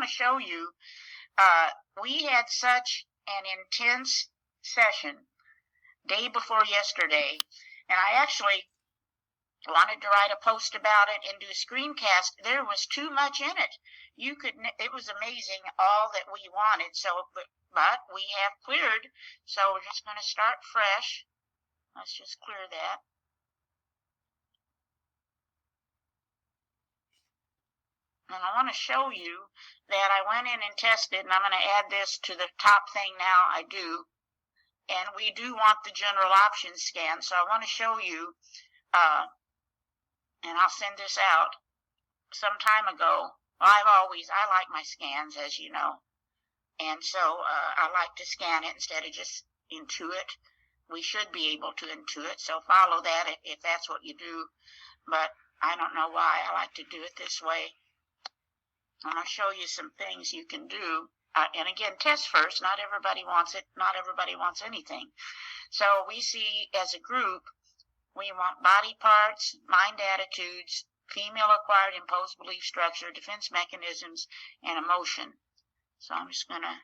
to show you, we had such an intense session day before yesterday, and I actually wanted to write a post about it and do a screencast. There was too much in it. It was amazing all that we wanted. So, but we have cleared. So we're just going to start fresh. Let's just clear that. And I want to show you that I went in and tested, and I'm going to add this to the top thing now I do. And we do want the general options scan. So I want to show you, and I'll send this out some time ago. Well, I like my scans, as you know. And so I like to scan it instead of just intuit. We should be able to intuit, so follow that if that's what you do. But I don't know why I like to do it this way. I'm going to show you some things you can do. And again, test first. Not everybody wants it. Not everybody wants anything. So we see as a group, we want body parts, mind attitudes, female-acquired imposed belief structure, defense mechanisms, and emotion. So I'm just going to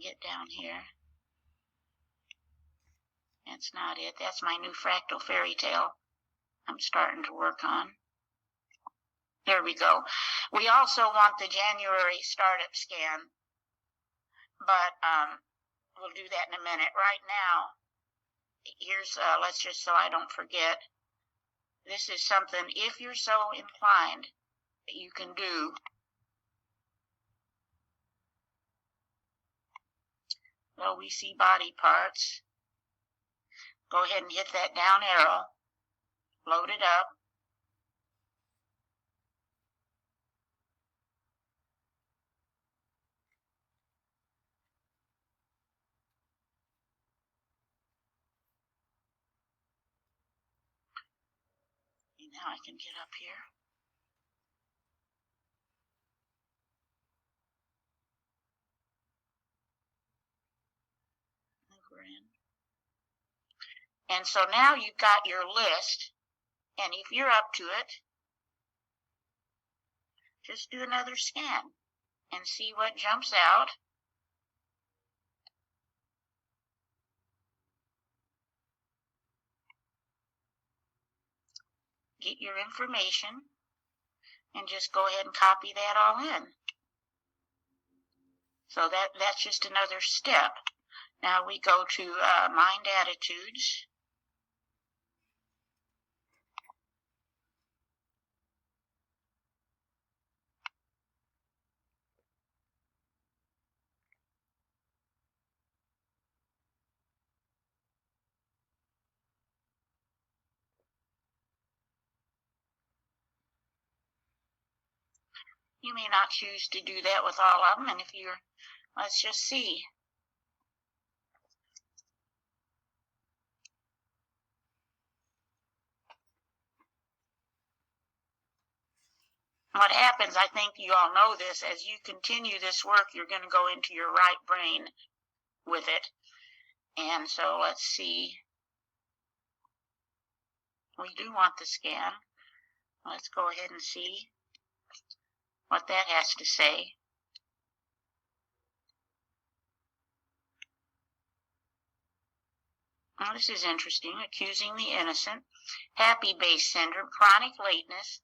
get down here. That's not it. That's my new fractal fairy tale I'm starting to work on. There we go. We also want the January startup scan, but we'll do that in a minute. Right now, here's, let's just, so I don't forget, this is something, if you're so inclined, that you can do. So we see body parts. Go ahead and hit that down arrow. Load it up. Now I can get up here. We're in. And so now you've got your list, and if you're up to it, just do another scan and see what jumps out. Get your information and just go ahead and copy that all in. So that's just another step. Now we go to mind attitudes. You may not choose to do that with all of them, and if you're, let's just see. What happens, I think you all know this, as you continue this work, you're going to go into your right brain with it. And so let's see. We do want the scan. Let's go ahead and see what that has to say. Now, this is interesting. Accusing the innocent, happy base syndrome, chronic lateness.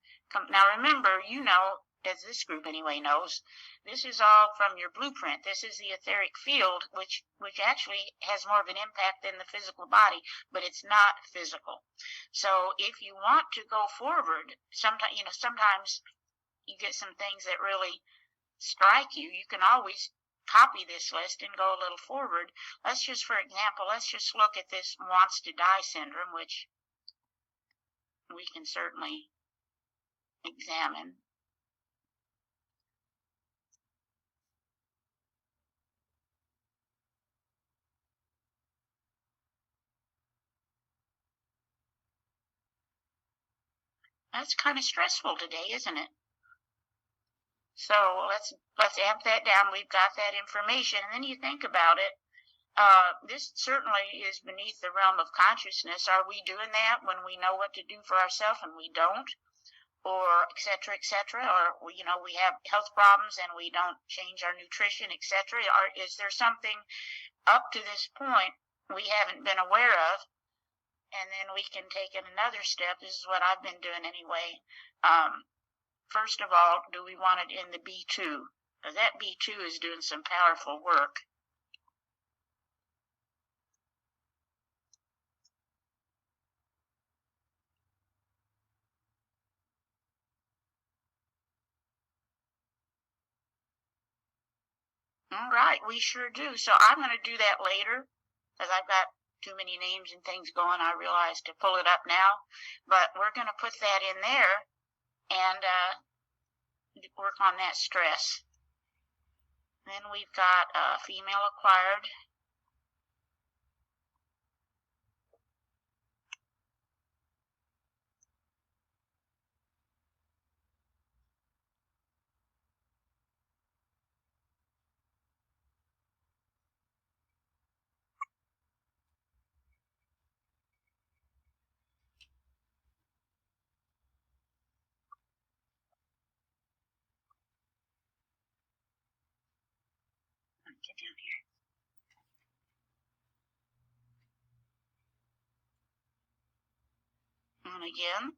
Now remember, you know, as this group anyway knows, this is all from your blueprint. This is the etheric field, which actually has more of an impact than the physical body, but it's not physical. So if you want to go forward, sometimes you get some things that really strike you. You can always copy this list and go a little forward. Let's just, for example, let's just look at this wants to die syndrome, which we can certainly examine. That's kind of stressful today, isn't it? So let's amp that down. We've got that information, and then you think about it. This certainly is beneath the realm of consciousness. Are we doing that when we know what to do for ourselves and we don't? or et cetera, or, you know, we have health problems and we don't change our nutrition, et cetera? Or is there something up to this point we haven't been aware of, and then we can take it another step? This is what I've been doing anyway. First of all, do we want it in the B2? Because that B2 is doing some powerful work. All right, we sure do. So I'm going to do that later, because I've got too many names and things going, I realize, to pull it up now. But we're going to put that in there and work on that stress. Then we've got female acquired. Get down here. And again,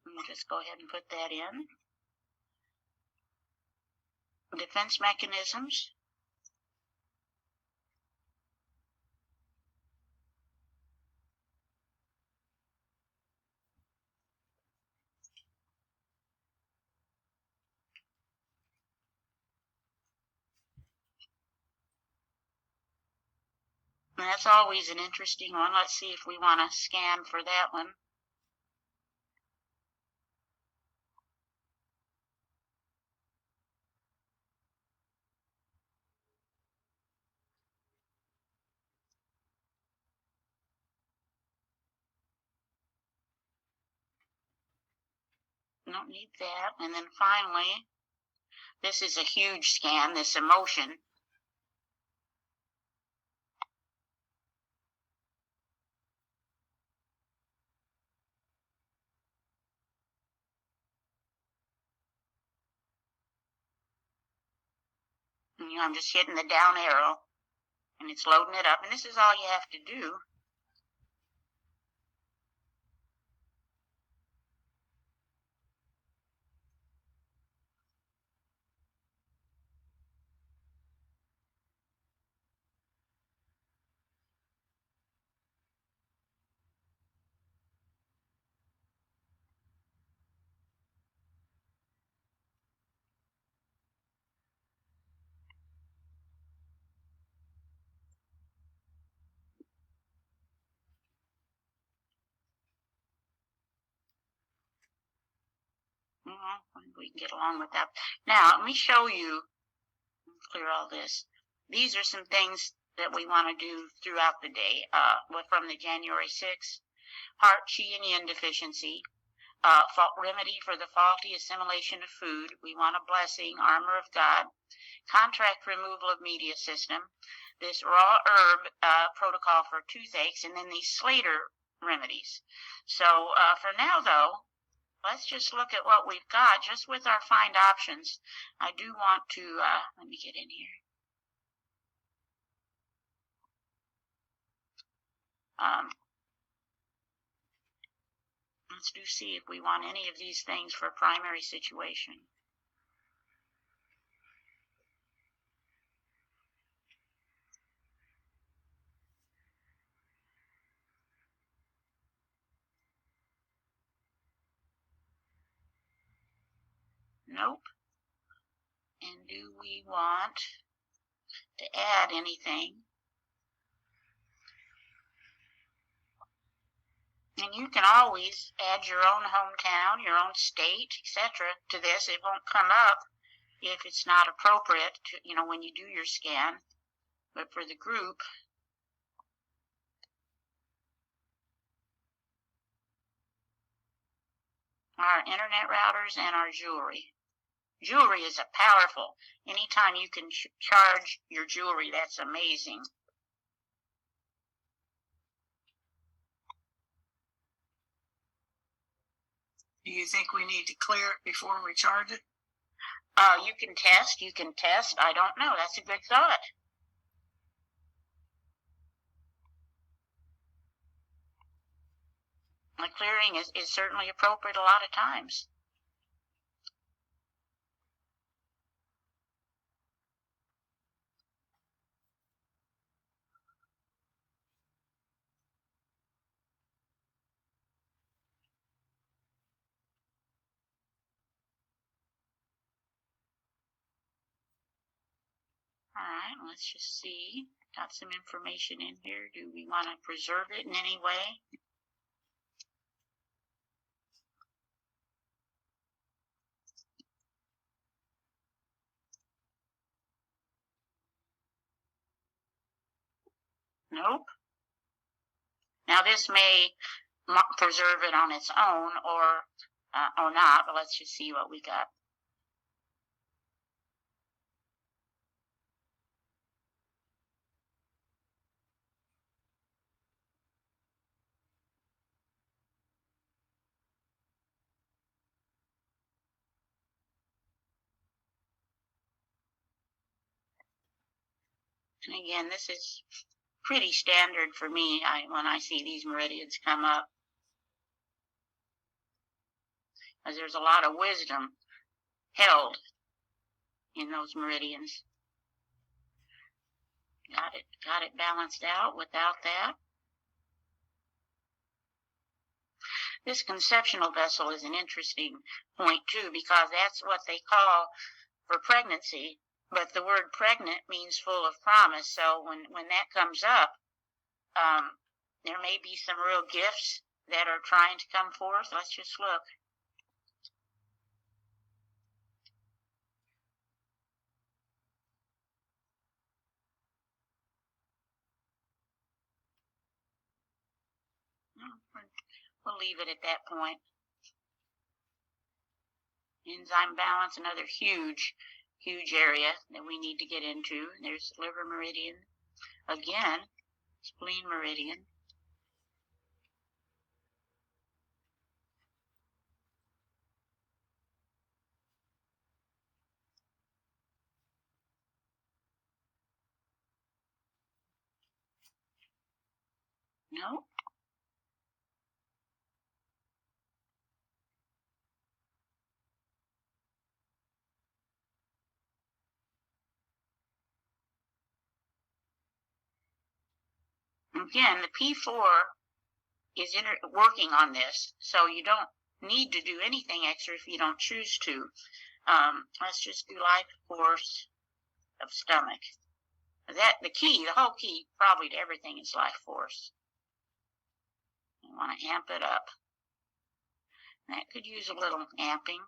we'll just go ahead and put that in. Defense mechanisms. And that's always an interesting one. Let's see if we want to scan for that one. Don't need that. And then finally, this is a huge scan, this emotion. And, you know, I'm just hitting the down arrow, and it's loading it up. And this is all you have to do. We can get along with that. Now, let me show you, clear all this. These are some things that we want to do throughout the day. From the January 6th, heart, qi, and yin deficiency, remedy for the faulty assimilation of food. We want a blessing, armor of God, contract removal of media system, this raw herb protocol for toothaches, and then these Slater remedies. So for now, though, let's just look at what we've got just with our find options. I do want to, let me get in here. Let's do see if we want any of these things for a primary situation. Nope. And do we want to add anything? And you can always add your own hometown, your own state, etc. to this. It won't come up if it's not appropriate to, you know, when you do your scan. But for the group, our internet routers and our jewelry. Jewelry is a powerful. Anytime you can charge your jewelry, that's amazing. Do you think we need to clear it before we charge it? You can test. I don't know. That's a good thought. The clearing is certainly appropriate a lot of times. All right, let's just see. Got some information in here. Do we want to preserve it in any way? Nope. Now this may preserve it on its own or not, but let's just see what we got. And again, this is pretty standard for me when I see these meridians come up, as there's a lot of wisdom held in those meridians. Got it balanced out without that. This conceptional vessel is an interesting point too, because that's what they call for pregnancy. But the word pregnant means full of promise. So when that comes up, there may be some real gifts that are trying to come forth. Let's just look. We'll leave it at that point. Enzyme balance, another huge area that we need to get into. There's liver meridian. Again, spleen meridian. No. Again, the P4 is working on this, so you don't need to do anything extra if you don't choose to. Let's just do life force of stomach. The whole key probably to everything is life force. You want to amp it up. That could use a little amping.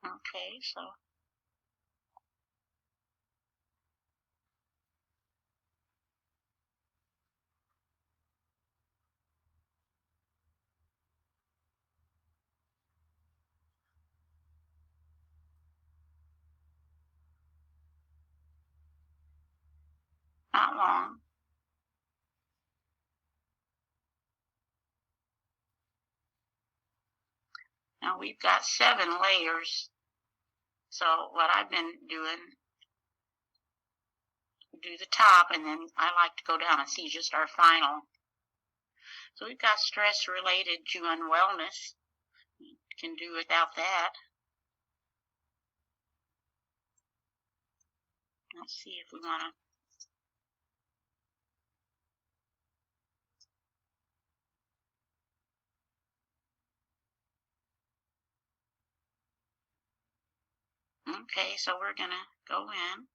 Okay, so not long. Now we've got 7 layers. So what I've been doing, do the top, and then I like to go down and see just our final. So we've got stress related to unwellness. You can do without that. Let's see if we want to. Okay, so we're going to go in.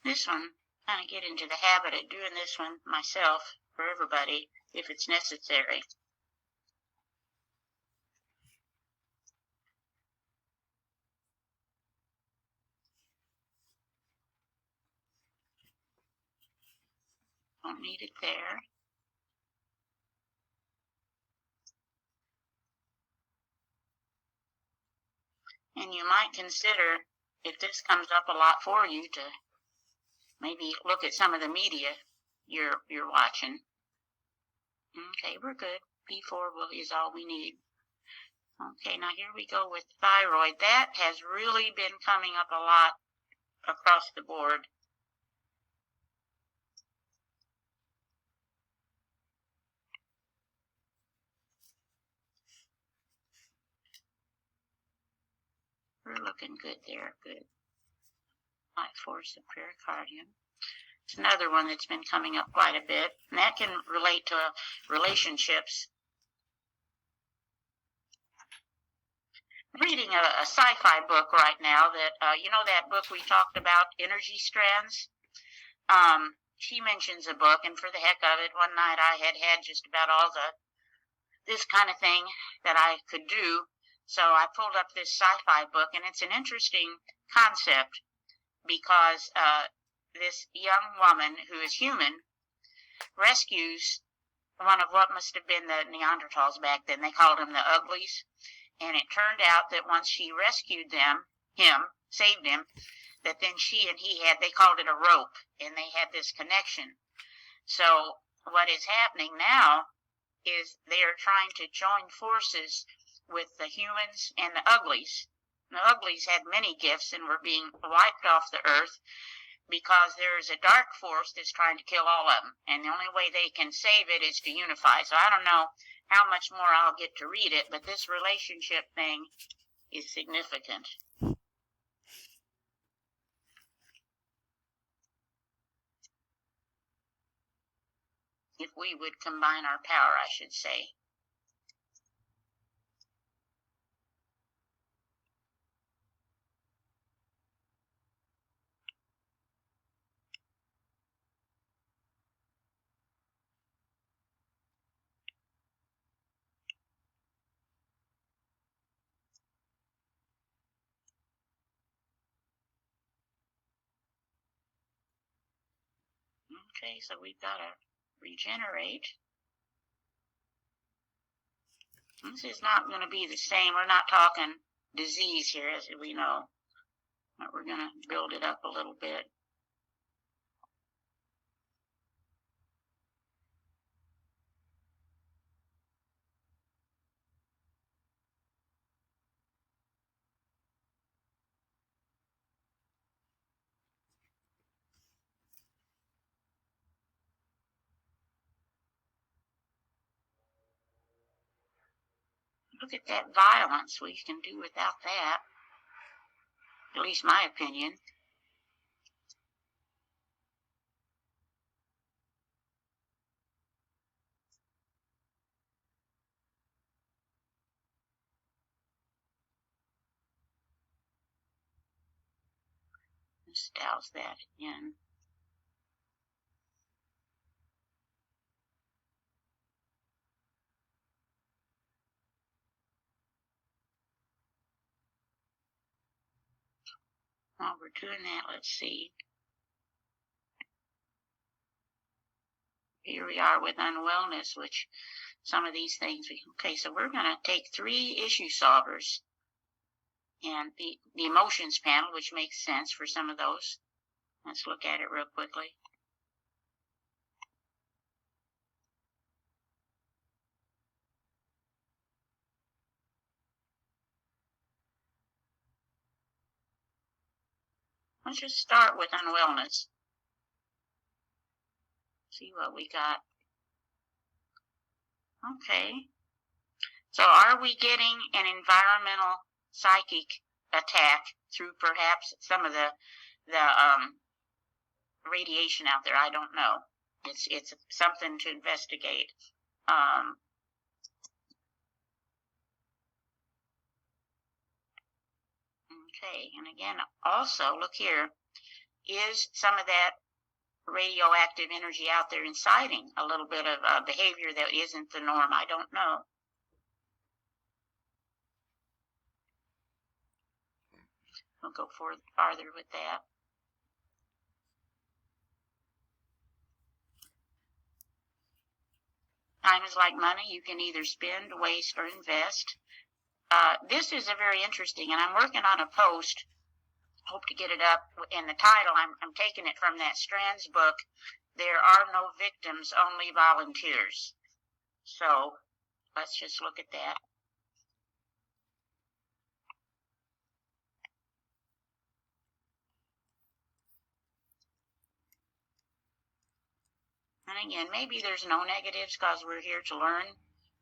This one, kind of get into the habit of doing this one myself for everybody if it's necessary. Don't need it there. And you might consider, if this comes up a lot for you, to maybe look at some of the media you're watching. Okay, we're good. B4 is all we need. Okay, now here we go with thyroid. That has really been coming up a lot across the board. We're looking good there. Good. Light force of pericardium. It's another one that's been coming up quite a bit, and that can relate to relationships. Reading a sci-fi book right now that, you know that book we talked about, Energy Strands? She mentions a book, and for the heck of it, one night I had just about all this kind of thing that I could do, so I pulled up this sci-fi book, and it's an interesting concept because this young woman who is human rescues one of what must have been the Neanderthals back then. They called them the Uglies. And it turned out that once she rescued saved him, that then she and he they called it a rope, and they had this connection. So what is happening now is they are trying to join forces with the humans and the Uglies. The Uglies had many gifts and were being wiped off the earth because there is a dark force that's trying to kill all of them. And the only way they can save it is to unify. So I don't know how much more I'll get to read it, but this relationship thing is significant. If we would combine our power, I should say. Okay, so we've got to regenerate. This is not going to be the same. We're not talking disease here, as we know. But we're going to build it up a little bit. Look at that violence. We can do without that. At least my opinion. Let's douse that in. While we're doing that, let's see. Here we are with unwellness, which some of these things. Okay, so we're going to take 3 issue solvers and the emotions panel, which makes sense for some of those. Let's look at it real quickly. Let's just start with unwellness. See what we got. Okay. So are we getting an environmental psychic attack through perhaps some of the radiation out there? I don't know. It's something to investigate. Okay, and again, also look here. Is some of that radioactive energy out there inciting a little bit of behavior that isn't the norm? I don't know. We'll go farther with that. Time is like money. You can either spend, waste, or invest. This is a very interesting, and I'm working on a post. Hope to get it up. In the title, I'm taking it from that Strand's book. There are no victims, only volunteers. So let's just look at that. And again, maybe there's no negatives because we're here to learn,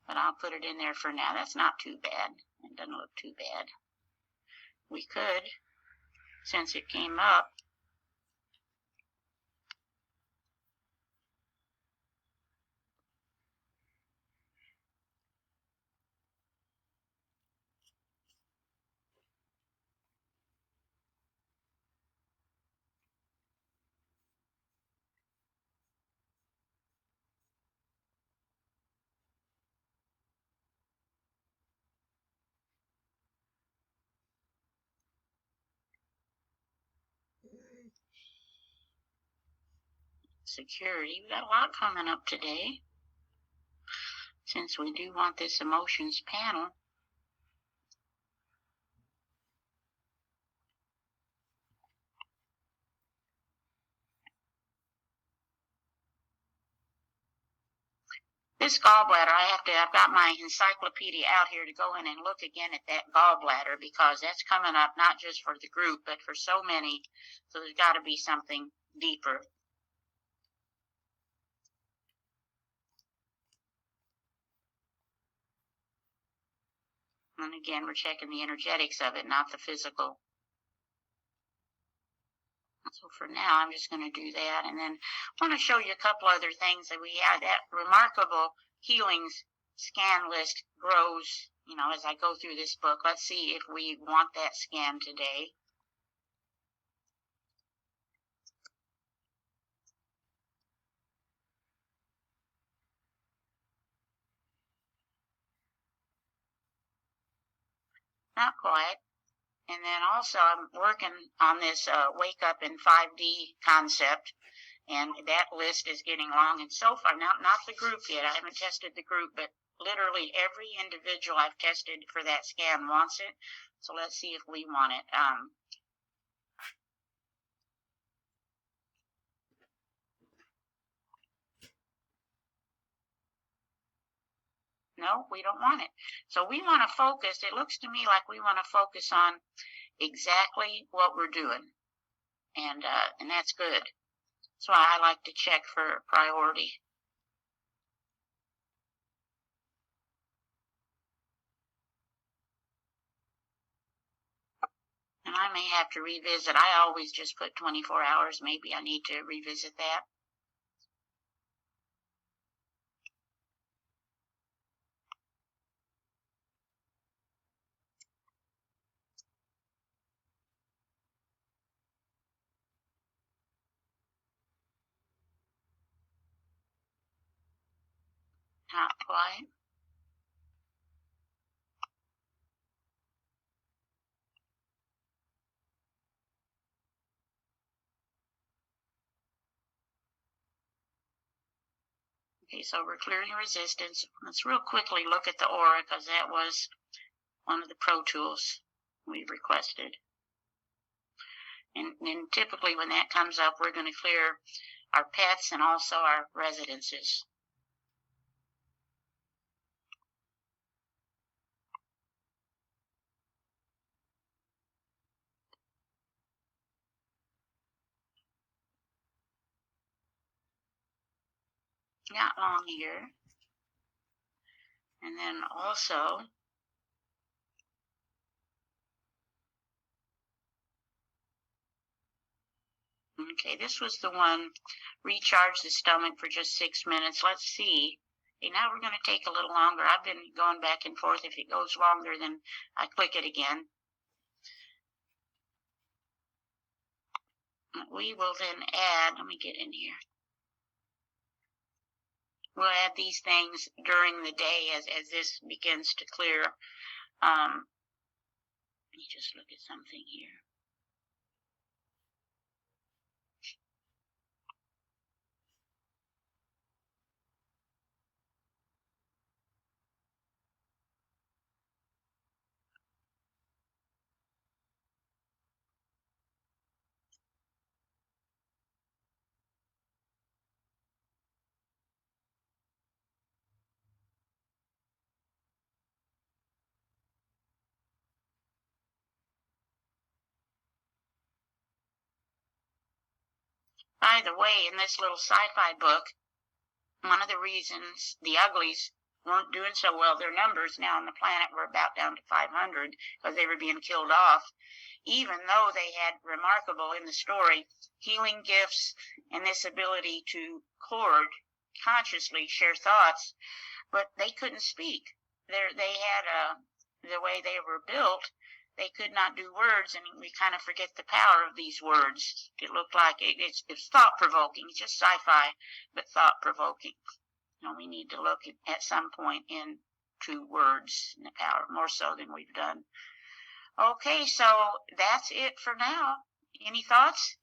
but I'll put it in there for now. That's not too bad. It doesn't look too bad. We could, since it came up, security. We got a lot coming up today, since we do want this emotions panel. This gallbladder, I've got my encyclopedia out here to go in and look again at that gallbladder, because that's coming up not just for the group, but for so many. So there's got to be something deeper. And again, we're checking the energetics of it, not the physical. So for now, I'm just going to do that. And then I want to show you a couple other things that we had. That remarkable healings scan list grows, as I go through this book. Let's see if we want that scan today. Not quite. And then also I'm working on this wake up in 5D concept. And that list is getting long. And so far, not the group yet. I haven't tested the group, but literally every individual I've tested for that scan wants it. So let's see if we want it. No, we don't want it. So we want to focus. It looks to me like we want to focus on exactly what we're doing. And that's good. That's why I like to check for priority. And I may have to revisit. I always just put 24 hours. Maybe I need to revisit that. Not quite. Okay, so we're clearing resistance. Let's real quickly look at the aura, because that was one of the pro tools we requested. And then typically when that comes up, we're going to clear our pets and also our residences. not long here. And then also, okay, this was the one, recharge the stomach for just 6 minutes. Let's see. Okay, now we're going to take a little longer. I've been going back and forth. If it goes longer, then I click it again. We will then add, let me get in here. We'll add these things during the day as this begins to clear. Let me just look at something here. By the way, in this little sci-fi book, one of the reasons the uglies weren't doing so well, their numbers now on the planet were about down to 500 because they were being killed off, even though they had remarkable in the story healing gifts and this ability to consciously share thoughts, but they couldn't speak. They had the way they were built, they could not do words, and we kind of forget the power of these words. It looked like it's thought-provoking. It's just sci-fi, but thought-provoking. We need to look at some point into words and the power, more so than we've done. Okay, so that's it for now. Any thoughts?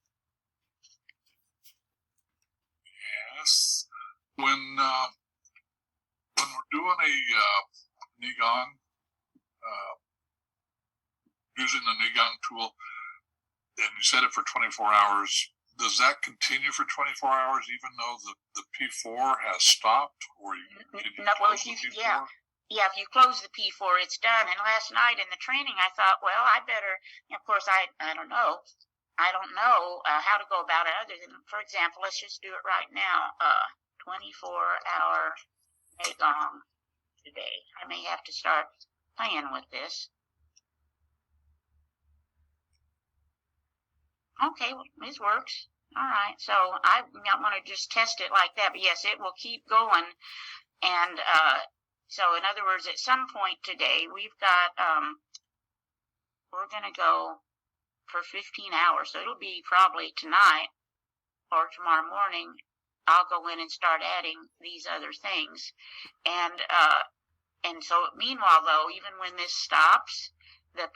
Yes. When we're doing a QiGong, using the QiGong tool, and you set it for 24 hours, does that continue for 24 hours even though the P4 has stopped? Or you continue well, if you close the P4, it's done. And last night in the training, I thought, well, I better, of course, I don't know. I don't know how to go about it other than, for example, let's just do it right now. 24-hour QiGong today. I may have to start playing with this. Okay, this works. All right, so I want to just test it like that. But yes, it will keep going. And so in other words, at some point today, we've got, we're going to go for 15 hours. So it'll be probably tonight or tomorrow morning. I'll go in and start adding these other things. And so meanwhile, though, even when this stops, the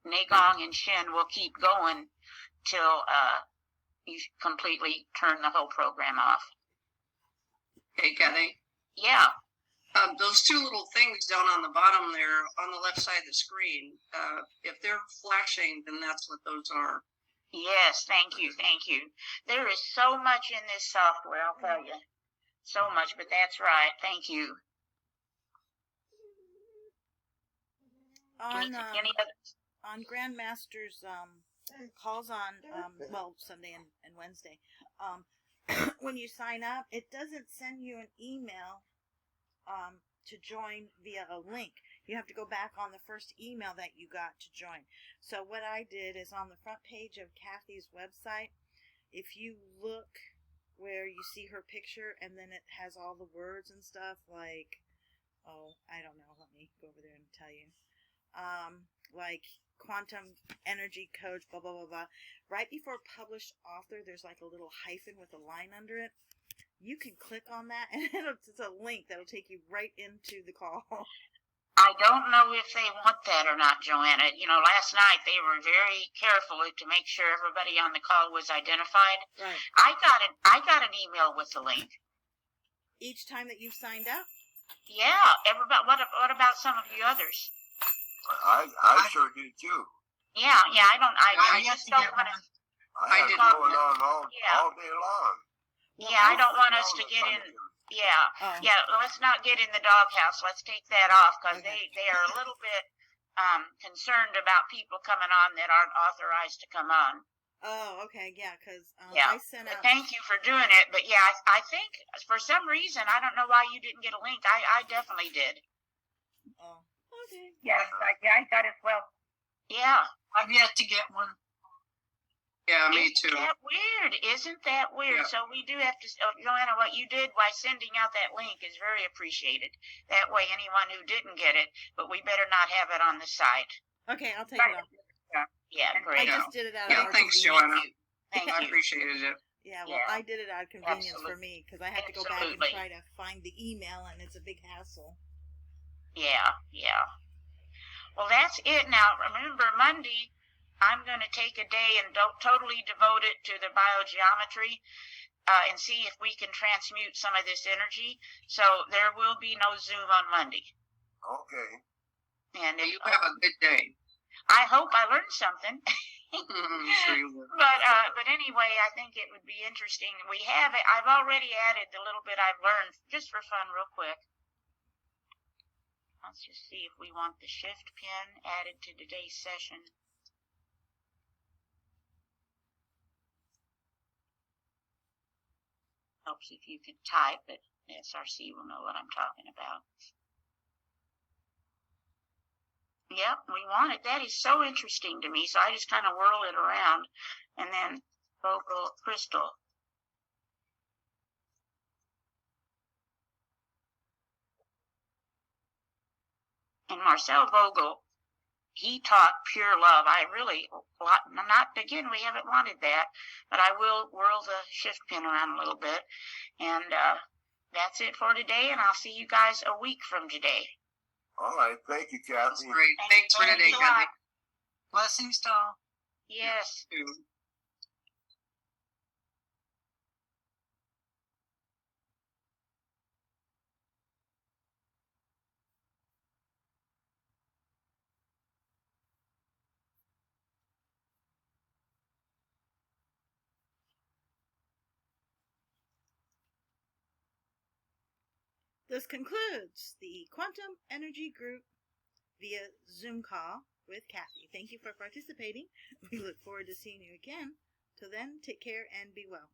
QiGong and Shen will keep going till you completely turn the whole program off. Hey, Cathy. Yeah. Those two little things down on the bottom there, on the left side of the screen, if they're flashing, then that's what those are. Yes, thank you. There is so much in this software, I'll tell you. So much, but that's right. Thank you. On Grandmaster's calls on Sunday and Wednesday, when you sign up, it doesn't send you an email to join via a link. You have to go back on the first email that you got to join. So what I did is on the front page of Cathy's website, if you look where you see her picture and then it has all the words and stuff like, I don't know, let me go over there and tell you. Like quantum energy coach, blah, blah, blah, blah. Right before published author, there's like a little hyphen with a line under it. You can click on that and it's a link that'll take you right into the call. I don't know if they want that or not, Joanna. Last night they were very careful to make sure everybody on the call was identified. Right. I got an email with the link. Each time that you've signed up? Yeah. Everybody. What about some of you others? I sure did too. Yeah. I just don't want to. I had it going on all day long. Yeah, I don't want us to get in. Yeah. Let's not get in the doghouse. Let's take that off because they are a little bit concerned about people coming on that aren't authorized to come on. Oh, okay, yeah, because Yeah. I sent out. Thank you for doing it, but yeah, I think for some reason, I don't know why you didn't get a link. I definitely did. Oh, okay. Yes, I got as well. Yeah. I've yet to get one. Yeah, me Isn't too. that weird? Isn't that weird? Yeah. So we do have to, Joanna, what you did by sending out that link is very appreciated. That way, anyone who didn't get it, but we better not have it on the site. Okay, I'll take it off. Yeah, I great. just did it out Yeah, of thanks, convenience. Joanna. Thank I you. appreciated it. Yeah, well, Yeah. I did it out of convenience for Absolutely. me because I had to go back and Absolutely. try to find the email, and it's a big hassle. Yeah, yeah. Well, that's it. Now, remember, Monday, I'm going to take a day and totally devote it to the biogeometry and see if we can transmute some of this energy. So there will be no Zoom on Monday. Okay. And if, You have a good day. I hope I learned something. I'm sure you will. But anyway, I think it would be interesting. We have it. I've already added the little bit I've learned just for fun, real quick. Let's just see if we want the shift pin added to today's session. Helps if you can type, but SRC will know what I'm talking about. Yep, we want it. That is so interesting to me. So I just kind of whirl it around, and then vocal crystal. And Marcel Vogel, he taught pure love. I really, not, again, we haven't wanted that, but I will whirl the shift pin around a little bit. And that's it for today, and I'll see you guys a week from today. All right. Thank you, That's Kathy. great. Thanks for today, a lot. Kathy. Blessings to all. Yes. Too. This concludes the Quantum Energy Group via Zoom call with Cathy. Thank you for participating. We look forward to seeing you again. Till then, take care and be well.